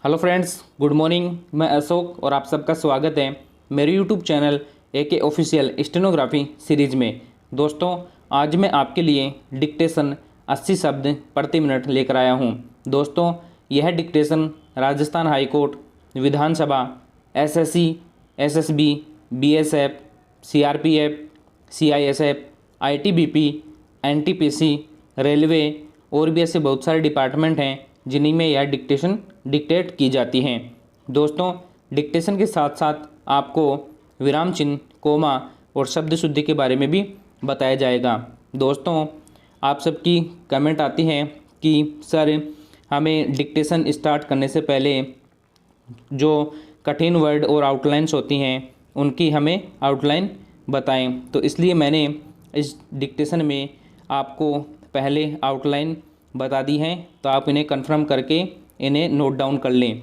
Hello friends, good morning. मैं अशोक और आप सबका स्वागत है मेरे YouTube channel AK official stenography series में। दोस्तों, आज मैं आपके लिए डिक्टेशन 80 शब्द प्रति मिनट लेकर आया हूं। दोस्तों, यह dictation Rajasthan high court, Vidhan Sabha, SSC, SSB, BSF, CRPF, CISF, ITBP, NTPC, railway और भी ऐसे बहुत सारे डिपार्टमेंट हैं जिन्हीं में यह डिक्टेशन डिक्टेट की जाती हैं। दोस्तों, डिक्टेशन के साथ साथ आपको विराम चिन्ह, कोमा और शब्द शुद्धि के बारे में भी बताया जाएगा। दोस्तों, आप सबकी कमेंट आती हैं कि सर, हमें डिक्टेशन स्टार्ट करने से पहले जो कठिन वर्ड और आउटलाइंस होती हैं उनकी हमें आउटलाइन बताएं। तो इसलिए मैंने इस डिक्टेशन में आपको पहले आउटलाइन बता दी हैं, तो आप इन्हें कंफर्म करके इन्हें नोट डाउन कर लें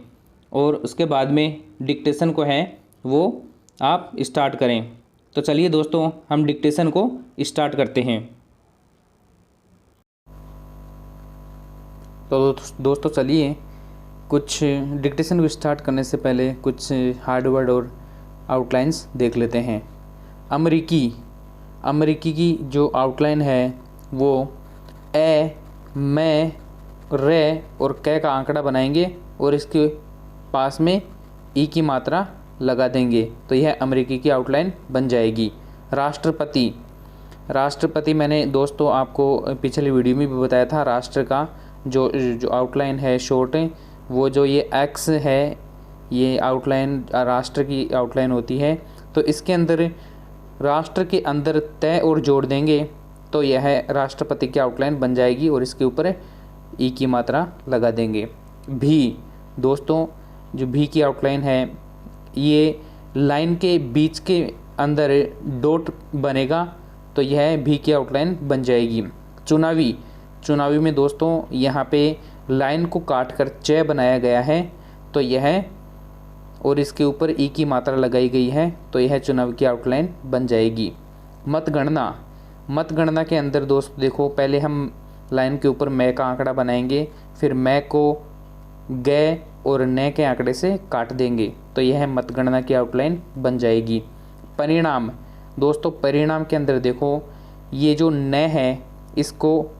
और उसके बाद में डिक्टेशन को है वो आप स्टार्ट करें। तो चलिए दोस्तों, हम डिक्टेशन को स्टार्ट करते हैं। तो दोस्तों चलिए, कुछ डिक्टेशन को स्टार्ट करने से पहले कुछ हार्ड वर्ड और आउटलाइंस देख लेते हैं। अमेरिकी की जो आउटलाइन है वो ए, मैं, रे और कै का आंकड़ा बनाएंगे और इसके पास में ई की मात्रा लगा देंगे, तो यह अमेरिकी की आउटलाइन बन जाएगी। राष्ट्रपति मैंने दोस्तों आपको पिछले वीडियो में भी बताया था। राष्ट्र का जो आउटलाइन है शॉर्ट, वो जो ये एक्स है, ये आउटलाइन राष्ट्र की आउटलाइन होती है। तो इसके अंदर राष्ट्र के अंदर तय और जोड़ देंगे तो यह राष्ट्रपति की आउटलाइन बन जाएगी और इसके ऊपर ई की मात्रा लगा देंगे। भी दोस्तों, जो भी की आउटलाइन है, ये लाइन के बीच के अंदर डॉट बनेगा तो यह भी की आउटलाइन बन जाएगी। चुनावी में दोस्तों यहाँ पे लाइन को काट कर च बनाया गया है, तो यह और इसके ऊपर ई की मात्रा लगाई गई है, तो यह चुनाव की आउटलाइन बन जाएगी। मतगणना के अंदर दोस्त देखो, पहले हम लाइन के ऊपर मैं का आंकड़ा बनाएंगे, फिर मैं को गे और न के आंकड़े से काट देंगे, तो यह मतगणना की आउटलाइन बन जाएगी। परिणाम दोस्तों, परिणाम के अंदर देखो, ये जो न है इसको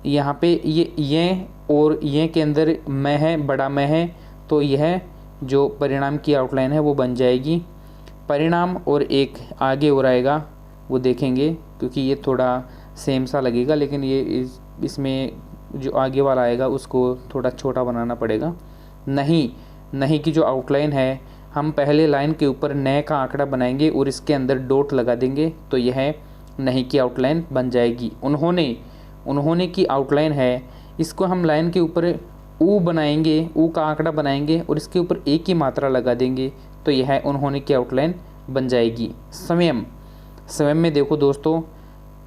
यहाँ पे ये और ये के अंदर मैं है, बड़ा मैं है, तो यह जो परिणाम की आउटलाइन है वो बन जाएगी। परिणाम और एक आगे और आएगा, वो देखेंगे क्योंकि ये थोड़ा सेम सा लगेगा, लेकिन ये इसमें जो आगे वाला आएगा उसको थोड़ा छोटा बनाना पड़ेगा। नहीं की जो आउटलाइन है, हम पहले लाइन के ऊपर न का आंकड़ा बनाएंगे और इसके अंदर डॉट लगा देंगे, तो यह नहीं की आउटलाइन बन जाएगी। उन्होंने की आउटलाइन है, इसको हम लाइन के ऊपर ऊ बनाएंगे, ऊ का आंकड़ा बनाएंगे और इसके ऊपर ए की मात्रा लगा देंगे, तो यह उन्होंने की आउटलाइन बन जाएगी। स्वयं में देखो दोस्तों,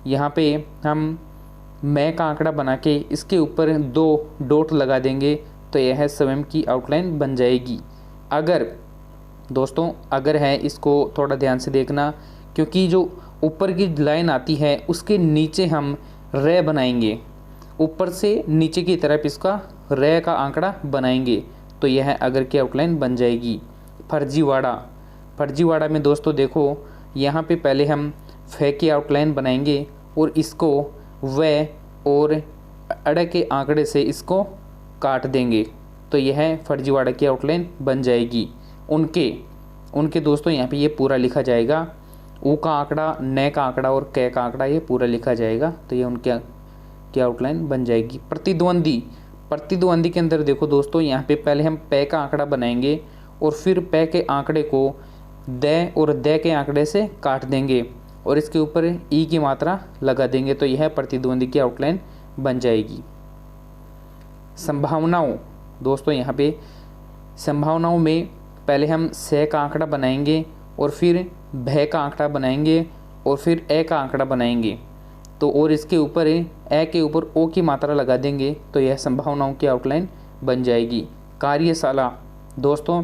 यहाँ पे हम मैं का आंकड़ा बना के इसके ऊपर 2 डॉट लगा देंगे, तो यह स्वयं की आउटलाइन बन जाएगी। अगर है, इसको थोड़ा ध्यान से देखना, क्योंकि जो ऊपर की लाइन आती है उसके नीचे हम रे बनाएंगे, ऊपर से नीचे की तरफ इसका रे का आंकड़ा बनाएंगे, तो यह अगर की आउटलाइन बन जाएगी। फर्जीवाड़ा में दोस्तों देखो, यहाँ पे पहले हम फे की आउटलाइन बनाएंगे और इसको व और अड़ के आंकड़े से इसको काट देंगे, तो यह फर्जीवाड़ा की आउटलाइन बन जाएगी। उनके दोस्तों यहाँ पे ये पूरा लिखा जाएगा, ऊ का आंकड़ा, न का आंकड़ा और कै का आंकड़ा, ये पूरा लिखा जाएगा, तो ये उनके की आउटलाइन बन जाएगी। प्रतिद्वंदी के अंदर देखो दोस्तों, यहाँ पे पहले हम पै का आंकड़ा बनाएंगे और फिर पै के आंकड़े को द और द के आंकड़े से काट देंगे और इसके ऊपर ई की मात्रा लगा देंगे, तो यह प्रतिद्वंदी की आउटलाइन बन जाएगी। संभावनाओं दोस्तों, यहाँ पे संभावनाओं में पहले हम से का आंकड़ा बनाएंगे और फिर भय का आंकड़ा बनाएंगे और फिर ए का आंकड़ा बनाएंगे, तो और इसके ऊपर ए के ऊपर ओ की मात्रा लगा देंगे, तो यह संभावनाओं की आउटलाइन बन जाएगी। कार्यशाला दोस्तों,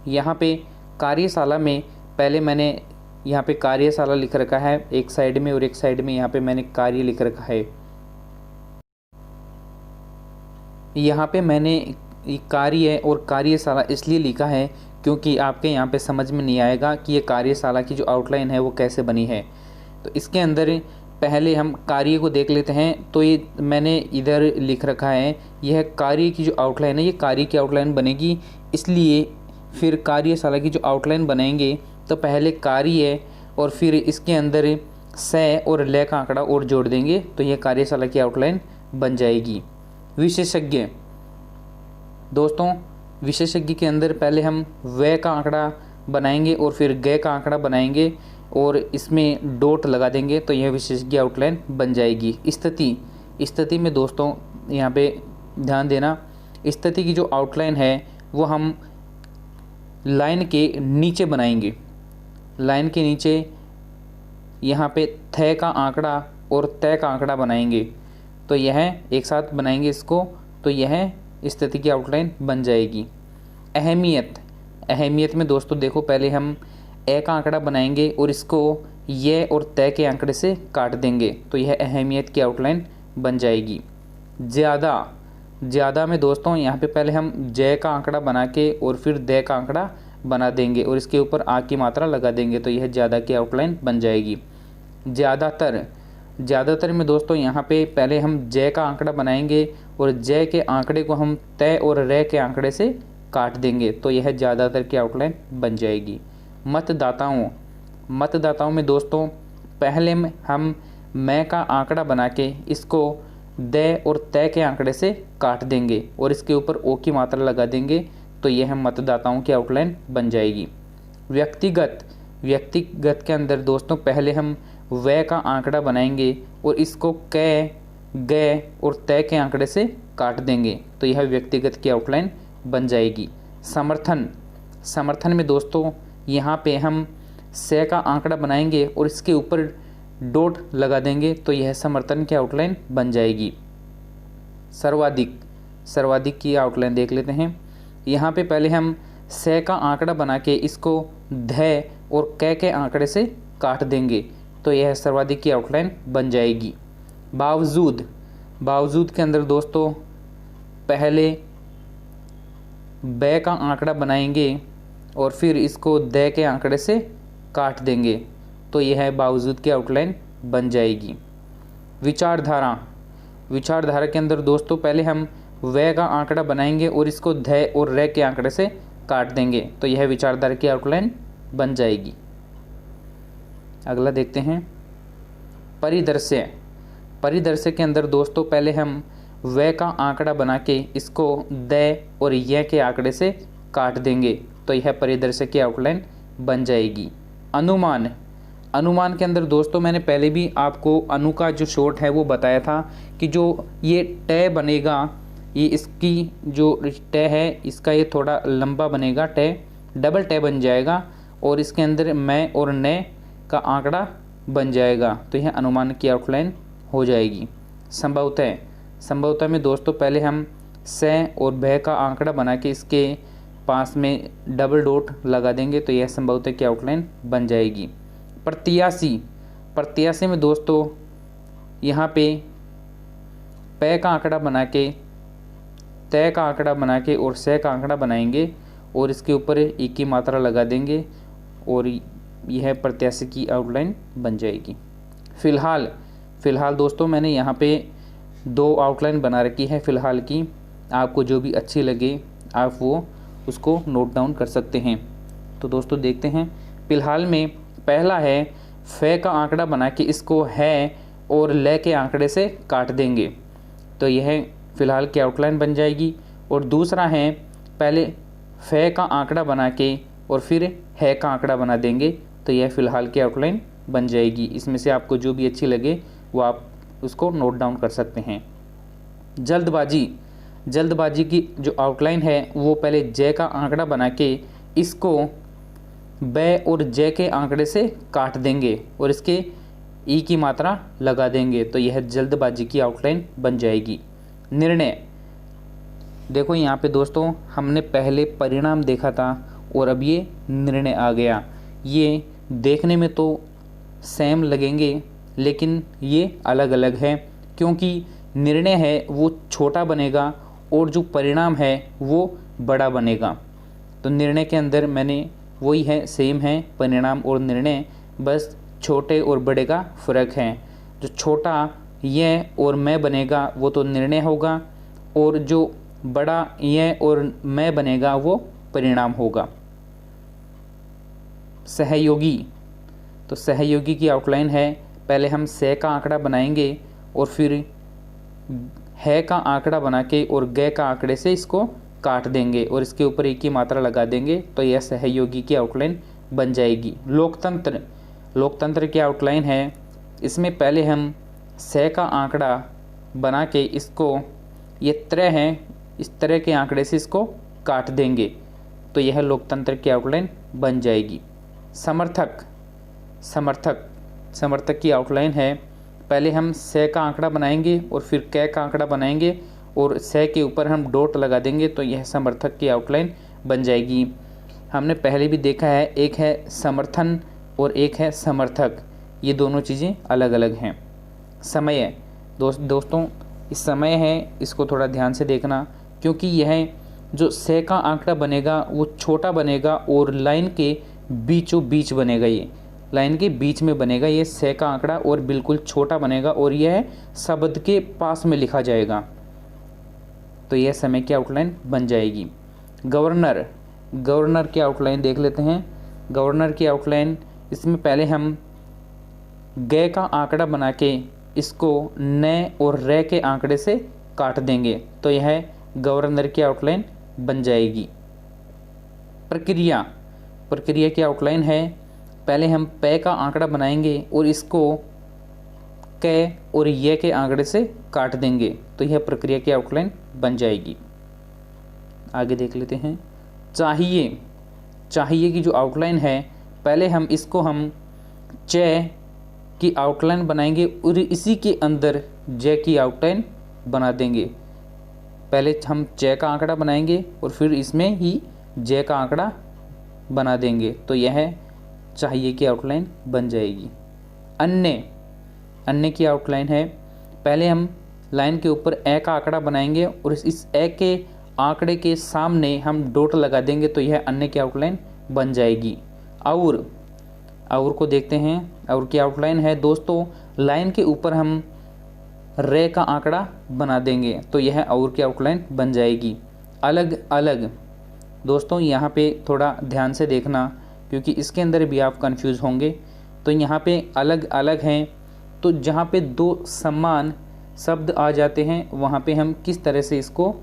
यहाँ पे कार्यशाला में पहले मैंने यहाँ पे कार्यशाला लिख रखा है एक साइड में और एक साइड में यहाँ पे मैंने कार्य लिख रखा है। यहाँ पे मैंने ये कार्य और कार्यशाला इसलिए लिखा है क्योंकि आपके यहाँ पे समझ में नहीं आएगा कि ये कार्यशाला की जो आउटलाइन है वो कैसे बनी है। तो इसके अंदर पहले हम कार्य को देख लेते हैं। तो ये मैंने इधर लिख रखा है, यह कार्य की जो आउटलाइन है, ये कार्य की आउटलाइन बनेगी। इसलिए फिर कार्यशाला की जो आउटलाइन बनाएंगे तो पहले कार्य और फिर इसके अंदर से और ले का आंकड़ा और जोड़ देंगे तो यह कार्यशाला की आउटलाइन बन जाएगी। विशेषज्ञ दोस्तों, विशेषज्ञ के अंदर पहले हम वे का आंकड़ा बनाएंगे और फिर गे का आंकड़ा बनाएंगे और इसमें डॉट लगा देंगे तो यह विशेषज्ञ आउटलाइन बन जाएगी। स्थिति में दोस्तों यहाँ पे ध्यान देना, स्थिति की जो आउटलाइन है वो हम लाइन के नीचे बनाएंगे। लाइन के नीचे यहाँ पे थे का आंकड़ा और तय का आंकड़ा बनाएंगे तो यह एक साथ बनाएंगे इसको, तो यह स्थिति की आउटलाइन बन जाएगी। अहमियत में दोस्तों देखो, पहले हम ए का आंकड़ा बनाएंगे और इसको ये और तय के आंकड़े से काट देंगे तो यह अहमियत की आउटलाइन बन जाएगी। ज़्यादा में दोस्तों यहाँ पे पहले हम जय का आंकड़ा बना के और फिर दे का आंकड़ा बना देंगे और इसके ऊपर आ की मात्रा लगा देंगे तो यह ज़्यादा की आउटलाइन बन जाएगी। ज़्यादातर में दोस्तों यहाँ पे पहले हम जय का आंकड़ा बनाएंगे और जय के आंकड़े को हम तय और रे के आंकड़े से काट देंगे तो यह ज़्यादातर की आउटलाइन बन जाएगी। मतदाताओं में दोस्तों पहले में हम मैं का आंकड़ा बना के इसको दे और तय के आंकड़े से काट देंगे और इसके ऊपर ओ की मात्रा लगा देंगे तो यह मतदाताओं की आउटलाइन बन जाएगी। व्यक्तिगत के अंदर दोस्तों पहले हम वे का आंकड़ा बनाएंगे और इसको कै गे और तय के आंकड़े से काट देंगे तो यह व्यक्तिगत की आउटलाइन बन जाएगी। समर्थन में दोस्तों यहाँ पे हम से का आंकड़ा बनाएंगे और इसके ऊपर डॉट लगा देंगे तो यह समर्थन की आउटलाइन बन जाएगी। सर्वाधिक की आउटलाइन देख लेते हैं। यहाँ पे पहले हम से का आंकड़ा बना के इसको ध और कै के आंकड़े से काट देंगे तो यह सर्वाधिक की आउटलाइन बन जाएगी। बावजूद के अंदर दोस्तों पहले बे का आंकड़ा बनाएंगे और फिर इसको दे के आंकड़े से काट देंगे तो यह बावजूद की आउटलाइन बन जाएगी। विचारधारा के अंदर दोस्तों पहले हम वे का आंकड़ा बनाएंगे और इसको ध और रे के आंकड़े से काट देंगे तो यह विचारधारा की आउटलाइन बन जाएगी। अगला देखते हैं परिदृश्य के अंदर दोस्तों पहले हम वे का आंकड़ा बना के इसको दे और ये के आंकड़े से काट देंगे तो यह परिदृश्य की आउटलाइन बन जाएगी। अनुमान के अंदर दोस्तों मैंने पहले भी आपको अनु का जो शॉर्ट है वो बताया था कि जो ये टे बनेगा, ये इसकी जो टे है इसका ये थोड़ा लंबा बनेगा, टे डबल टे बन जाएगा और इसके अंदर मैं और ने का आंकड़ा बन जाएगा तो यह अनुमान की आउटलाइन हो जाएगी। संभवतः में दोस्तों पहले हम से और भय का आंकड़ा बना के इसके पास में डबल डॉट लगा देंगे तो यह संभवतः की आउटलाइन बन जाएगी। प्रत्याशी में दोस्तों यहाँ पे पे का आंकड़ा बना के तय का आंकड़ा बना के और से का आंकड़ा बनाएंगे और इसके ऊपर ई की मात्रा लगा देंगे और यह प्रत्याशी की आउटलाइन बन जाएगी। फिलहाल दोस्तों मैंने यहाँ पे 2 आउटलाइन बना रखी है फिलहाल की, आपको जो भी अच्छी लगे आप वो उसको नोट डाउन कर सकते हैं। तो दोस्तों देखते हैं, फिलहाल में पहला है फे का आंकड़ा बना के इसको है और ले के आंकड़े से काट देंगे तो यह फिलहाल की आउटलाइन बन जाएगी। और दूसरा है पहले फे का आंकड़ा बना के और फिर है का आंकड़ा बना देंगे तो यह फिलहाल की आउटलाइन बन जाएगी। इसमें से आपको जो भी अच्छी लगे वो आप उसको नोट डाउन कर सकते हैं। जल्दबाजी की जो आउटलाइन है वो पहले जे का आंकड़ा बना के इसको बे और जे के आंकड़े से काट देंगे और इसके ई की मात्रा लगा देंगे तो यह जल्दबाजी की आउटलाइन बन जाएगी। निर्णय देखो यहाँ पे दोस्तों हमने पहले परिणाम देखा था और अब ये निर्णय आ गया। ये देखने में तो सेम लगेंगे लेकिन ये अलग अलग है क्योंकि निर्णय है वो छोटा बनेगा और जो परिणाम है वो बड़ा बनेगा। तो निर्णय के अंदर मैंने वही है, सेम है परिणाम और निर्णय, बस छोटे और बड़े का फ़र्क है। जो छोटा यह और मैं बनेगा वो तो निर्णय होगा, और जो बड़ा यह और मैं बनेगा वो परिणाम होगा। सहयोगी, तो सहयोगी की आउटलाइन है, पहले हम से का आंकड़ा बनाएंगे और फिर है का आंकड़ा बना के और गए का आंकड़े से इसको काट देंगे और इसके ऊपर एक ही मात्रा लगा देंगे, तो यह सहयोगी की आउटलाइन बन जाएगी। लोकतंत्र, लोकतंत्र की आउटलाइन है, इसमें पहले हम से का आंकड़ा बना के इसको, ये तरह है, इस तरह के आंकड़े से इसको काट देंगे, तो यह लोकतंत्र की आउटलाइन बन जाएगी। समर्थक, समर्थक, समर्थक की आउटलाइन है, पहले हम से का आंकड़ा बनाएंगे और फिर कै का आंकड़ा बनाएंगे और से के ऊपर हम डॉट लगा देंगे, तो यह समर्थक की आउटलाइन बन जाएगी। हमने पहले भी देखा है, एक है समर्थन और एक है समर्थक, ये दोनों चीज़ें अलग अलग हैं। समय, दोस्तों इस समय है, इसको थोड़ा ध्यान से देखना, क्योंकि यह जो से का आंकड़ा बनेगा वो छोटा बनेगा और लाइन के बीचों बीच बनेगा, ये लाइन के बीच में बनेगा ये से का आंकड़ा, और बिल्कुल छोटा बनेगा और यह शब्द के पास में लिखा जाएगा, तो यह समय की आउटलाइन बन जाएगी। गवर्नर, गवर्नर की आउटलाइन देख लेते हैं। गवर्नर की आउटलाइन, इसमें पहले हम गए का आंकड़ा बना के इसको न और रे के आंकड़े से काट देंगे, तो यह गवर्नर की आउटलाइन बन जाएगी। प्रक्रिया, प्रक्रिया की आउटलाइन है, पहले हम पे का आंकड़ा बनाएंगे और इसको कै और ये के आंकड़े से काट देंगे, तो यह प्रक्रिया की आउटलाइन बन जाएगी। आगे देख लेते हैं। चाहिए, चाहिए की जो आउटलाइन है, पहले हम इसको हम च की आउटलाइन बनाएंगे और इसी के अंदर जे की आउटलाइन बना देंगे। पहले हम च का आंकड़ा बनाएंगे और फिर इसमें ही जे का आंकड़ा बना देंगे, तो यह चाहिए की आउटलाइन बन जाएगी। अन्य, अन्य की आउटलाइन है, पहले हम लाइन के ऊपर ए का आंकड़ा बनाएंगे और इस ए के आंकड़े के सामने हम डॉट लगा देंगे, तो यह अन्य की आउटलाइन बन जाएगी। और को देखते हैं। और की आउटलाइन है दोस्तों, लाइन के ऊपर हम रे का आंकड़ा बना देंगे, तो यह और की आउटलाइन बन जाएगी। अलग अलग, दोस्तों यहाँ पे थोड़ा ध्यान से देखना, क्योंकि इसके अंदर भी आप कंफ्यूज होंगे। तो यहाँ पे अलग अलग हैं, तो जहाँ पे दो समान शब्द आ जाते हैं वहाँ पे हम किस तरह से इसको,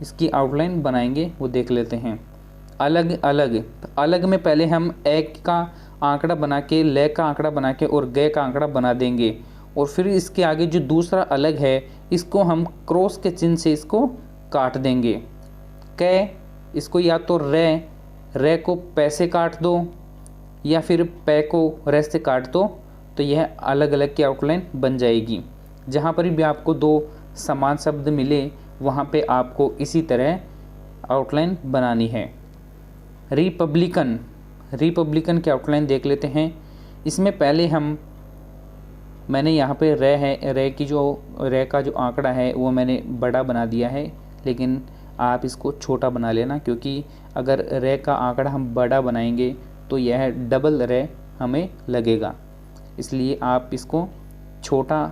इसकी आउटलाइन बनाएंगे वो देख लेते हैं। अलग अलग, अलग में पहले हम एक का आंकड़ा बना के, ले का आंकड़ा बना के और गए का आंकड़ा बना देंगे, और फिर इसके आगे जो दूसरा अलग है इसको हम क्रॉस के चिन्ह से इसको काट देंगे। कै, इसको या तो रे को पै से काट दो या फिर पै को रे से काट दो, तो यह अलग अलग की आउटलाइन बन जाएगी। जहाँ पर भी आपको दो समान शब्द मिले वहाँ पे आपको इसी तरह आउटलाइन बनानी है। रिपब्लिकन, रिपब्लिकन की आउटलाइन देख लेते हैं। इसमें पहले हम, मैंने यहाँ पे रे है, रे की जो रे का जो आंकड़ा है वो मैंने बड़ा बना दिया है, लेकिन आप इसको छोटा बना लेना, क्योंकि अगर रे का आंकड़ा हम बड़ा बनाएंगे तो यह डबल रे हमें लगेगा, इसलिए आप इसको छोटा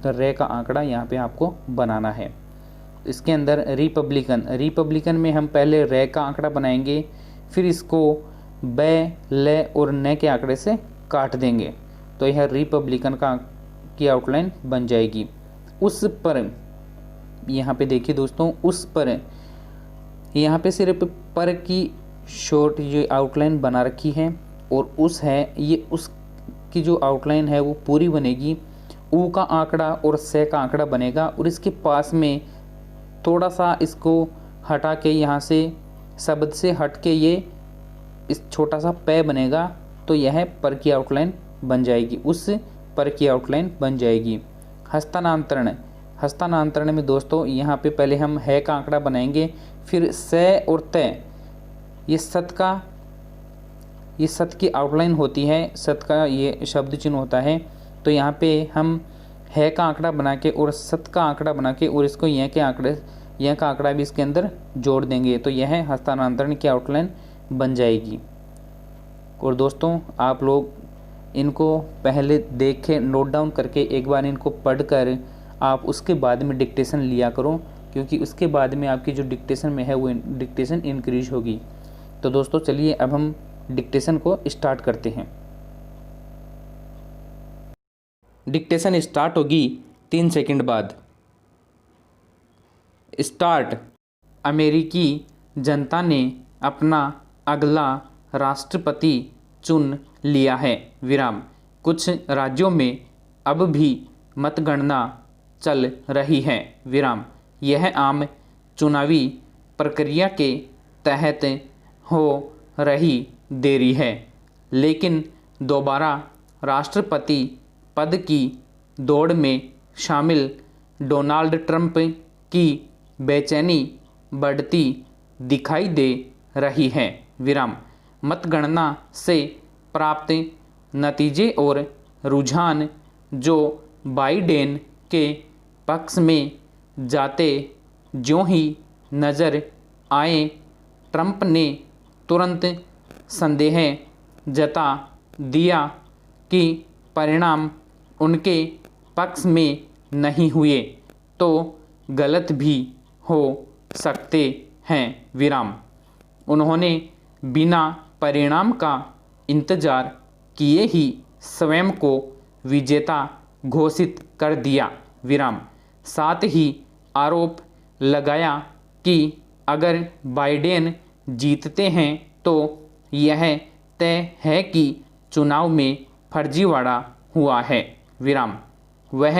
रे का आंकड़ा यहाँ पे आपको बनाना है। इसके अंदर रिपब्लिकन, रिपब्लिकन में हम पहले रे का आंकड़ा बनाएंगे, फिर इसको बै, ले और न के आंकड़े से काट देंगे, तो यह रिपब्लिकन की आउटलाइन बन जाएगी। उस पर, यहाँ पे देखिए दोस्तों, उस पर, यहाँ पे सिर्फ पर की शॉर्ट जो आउटलाइन बना रखी है, और उस है, ये उस की जो आउटलाइन है वो पूरी बनेगी। ऊ का आंकड़ा और से का आंकड़ा बनेगा, और इसके पास में थोड़ा सा इसको हटा के, यहाँ से शब्द से हट के ये इस छोटा सा पै बनेगा, तो यह पर की आउटलाइन बन जाएगी, उस पर की आउटलाइन बन जाएगी। हस्तांतरण, हस्तांतरण में दोस्तों यहाँ पे पहले हम है का आंकड़ा बनाएंगे, फिर से और तय, ये सत का, ये सत की आउटलाइन होती है, सत का ये शब्द चिन्ह होता है, तो यहाँ पे हम है का आंकड़ा बना के और सत का आंकड़ा बना के और इसको यह के आंकड़े, यह का आंकड़ा भी इसके अंदर जोड़ देंगे तो यह हस्तांतरण की आउटलाइन बन जाएगी। और दोस्तों आप लोग इनको पहले देखें, नोट डाउन करके एक बार इनको पढ़कर आप उसके बाद में डिक्टेशन लिया करो, क्योंकि उसके बाद में आपकी जो डिक्टेशन में है वो डिक्टेशन इंक्रीज होगी। तो दोस्तों चलिए अब हम डिक्टेशन को स्टार्ट करते हैं। डिक्टेशन स्टार्ट होगी 3 सेकंड बाद। स्टार्ट। अमेरिकी जनता ने अपना अगला राष्ट्रपति चुन लिया है, विराम। कुछ राज्यों में अब भी मतगणना चल रही है, विराम। यह आम चुनावी प्रक्रिया के तहत हो रही देरी है, लेकिन दोबारा राष्ट्रपति पद की दौड़ में शामिल डोनाल्ड ट्रंप की बेचैनी बढ़ती दिखाई दे रही है, विराम। मतगणना से प्राप्त नतीजे और रुझान जो बाइडेन के पक्ष में जाते ज्यों ही नज़र आए, ट्रंप ने तुरंत संदेह जता दिया कि परिणाम उनके पक्ष में नहीं हुए तो गलत भी हो सकते हैं, विराम। उन्होंने बिना परिणाम का इंतजार किए ही स्वयं को विजेता घोषित कर दिया, विराम। साथ ही आरोप लगाया कि अगर बाइडेन जीतते हैं तो यह तय है कि चुनाव में फर्जीवाड़ा हुआ है, विराम। वह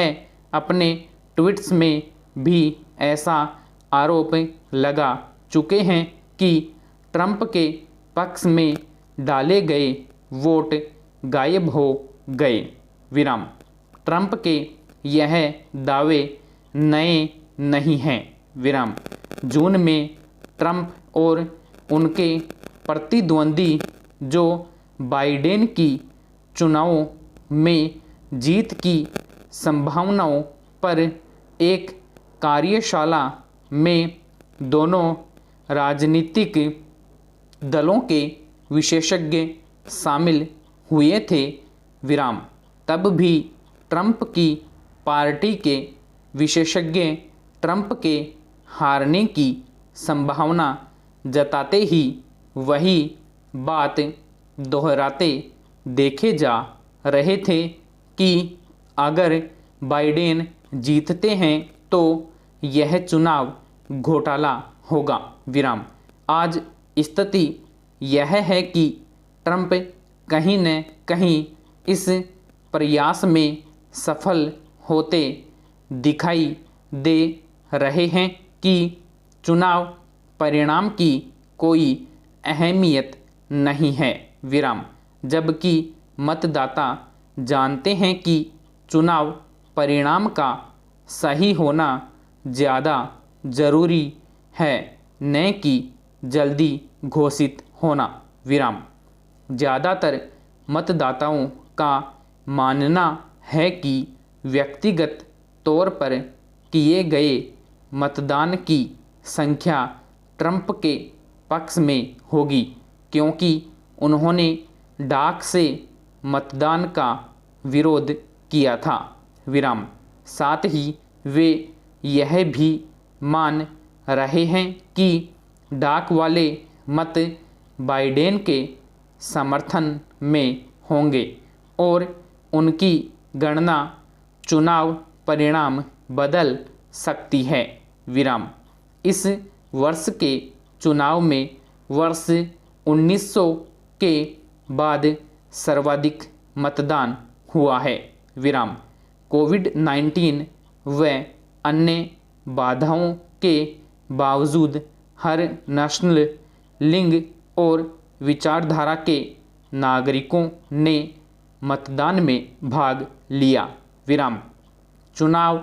अपने ट्वीट्स में भी ऐसा आरोप लगा चुके हैं कि ट्रंप के पक्ष में डाले गए वोट गायब हो गए, विराम। ट्रंप के यह दावे नए नहीं हैं, विराम। जून में ट्रंप और उनके प्रतिद्वंदी जो बाइडेन की चुनावों में जीत की संभावनाओं पर एक कार्यशाला में दोनों राजनीतिक दलों के विशेषज्ञ शामिल हुए थे, विराम। तब भी ट्रंप की पार्टी के विशेषज्ञ ट्रंप के हारने की संभावना जताते ही वही बात दोहराते देखे जा रहे थे कि अगर बाइडेन जीतते हैं तो यह चुनाव घोटाला होगा, विराम। आज स्थिति यह है कि ट्रंप कहीं न कहीं इस प्रयास में सफल होते दिखाई दे रहे हैं कि चुनाव परिणाम की कोई अहमियत नहीं है, विराम। जबकि मतदाता जानते हैं कि चुनाव परिणाम का सही होना ज़्यादा ज़रूरी है न कि जल्दी घोषित होना, विराम। ज़्यादातर मतदाताओं का मानना है कि व्यक्तिगत तौर पर किए गए मतदान की संख्या ट्रंप के पक्ष में होगी, क्योंकि उन्होंने डाक से मतदान का विरोध किया था, विराम। साथ ही वे यह भी मान रहे हैं कि डाक वाले मत बाइडेन के समर्थन में होंगे और उनकी गणना चुनाव परिणाम बदल सकती है, विराम। इस वर्ष के चुनाव में वर्ष 1900 के बाद सर्वाधिक मतदान हुआ है, विराम। कोविड-19 व अन्य बाधाओं के बावजूद हर नस्ल, लिंग और विचारधारा के नागरिकों ने मतदान में भाग लिया, विराम। चुनाव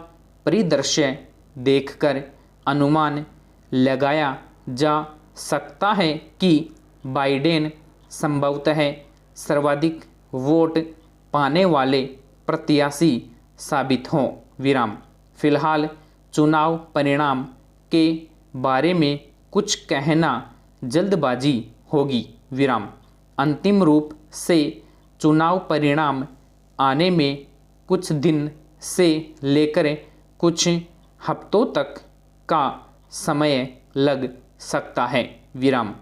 परिदृश्य देखकर अनुमान लगाया जा सकता है कि बाइडेन संभवतः सर्वाधिक वोट पाने वाले प्रत्याशी साबित हों। विराम। फिलहाल चुनाव परिणाम के बारे में कुछ कहना जल्दबाजी होगी। विराम। अंतिम रूप से चुनाव परिणाम आने में कुछ दिन से लेकर कुछ हफ्तों तक का समय लग सकता है। विराम।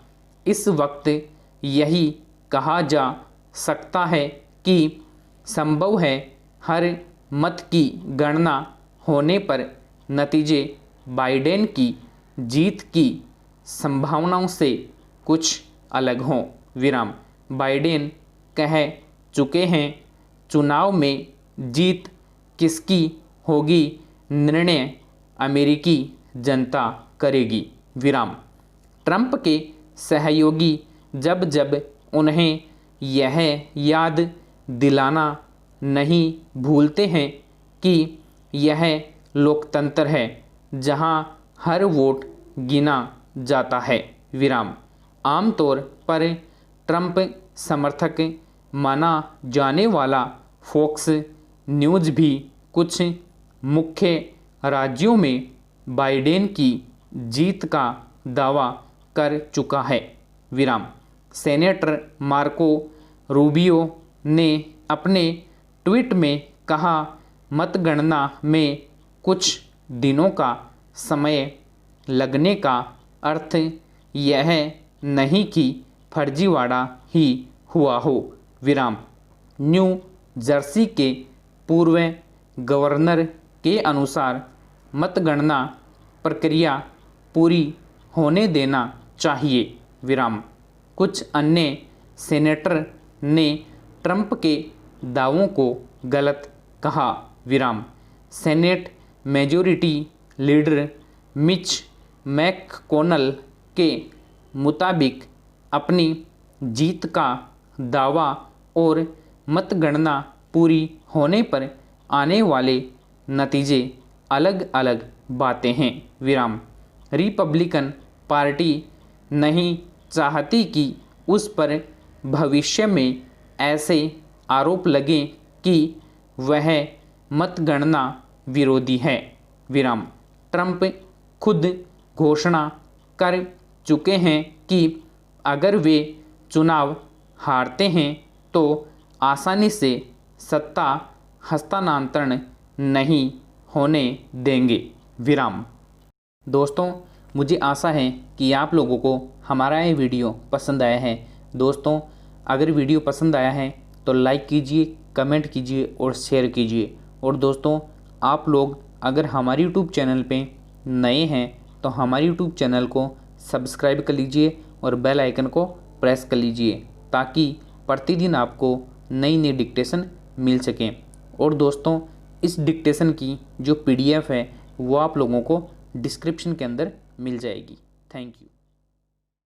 इस वक्त यही कहा जा सकता है कि संभव है हर मत की गणना होने पर नतीजे बाइडेन की जीत की संभावनाओं से कुछ अलग हों। विराम। बाइडेन कह चुके हैं चुनाव में जीत किसकी होगी निर्णय अमेरिकी जनता करेगी। विराम। ट्रंप के सहयोगी जब जब उन्हें यह याद दिलाना नहीं भूलते हैं कि यह लोकतंत्र है जहां हर वोट गिना जाता है। विराम। आमतौर पर ट्रंप समर्थक माना जाने वाला फॉक्स न्यूज़ भी कुछ मुख्य राज्यों में बाइडेन की जीत का दावा कर चुका है। विराम। सेनेटर मार्को रूबियो ने अपने ट्वीट में कहा मतगणना में कुछ दिनों का समय लगने का अर्थ यह नहीं कि फर्जीवाड़ा ही हुआ हो। विराम। न्यू जर्सी के पूर्व गवर्नर के अनुसार मतगणना प्रक्रिया पूरी होने देना चाहिए। विराम। कुछ अन्य सेनेटर ने ट्रंप के दावों को गलत कहा। विराम। सेनेट मेजॉरिटी लीडर मिच मैककोनल के मुताबिक अपनी जीत का दावा और मतगणना पूरी होने पर आने वाले नतीजे अलग अलग बातें हैं। विराम। रिपब्लिकन पार्टी नहीं चाहती कि उस पर भविष्य में ऐसे आरोप लगें कि वह मतगणना विरोधी है। विराम। ट्रंप खुद घोषणा कर चुके हैं कि अगर वे चुनाव हारते हैं तो आसानी से सत्ता हस्तांतरण नहीं होने देंगे। विराम। दोस्तों, मुझे आशा है कि आप लोगों को हमारा ये वीडियो पसंद आया है। दोस्तों, अगर वीडियो पसंद आया है तो लाइक कीजिए, कमेंट कीजिए और शेयर कीजिए। और दोस्तों, आप लोग अगर हमारे यूट्यूब चैनल पे नए हैं तो हमारे यूट्यूब चैनल को सब्सक्राइब कर लीजिए और बेल आइकन को प्रेस कर लीजिए ताकि प्रतिदिन आपको नई नई डिक्टेशन मिल सकें। और दोस्तों, इस डिक्टेशन की जो PDF है वो आप लोगों को डिस्क्रिप्शन के अंदर मिल जाएगी। Thank you.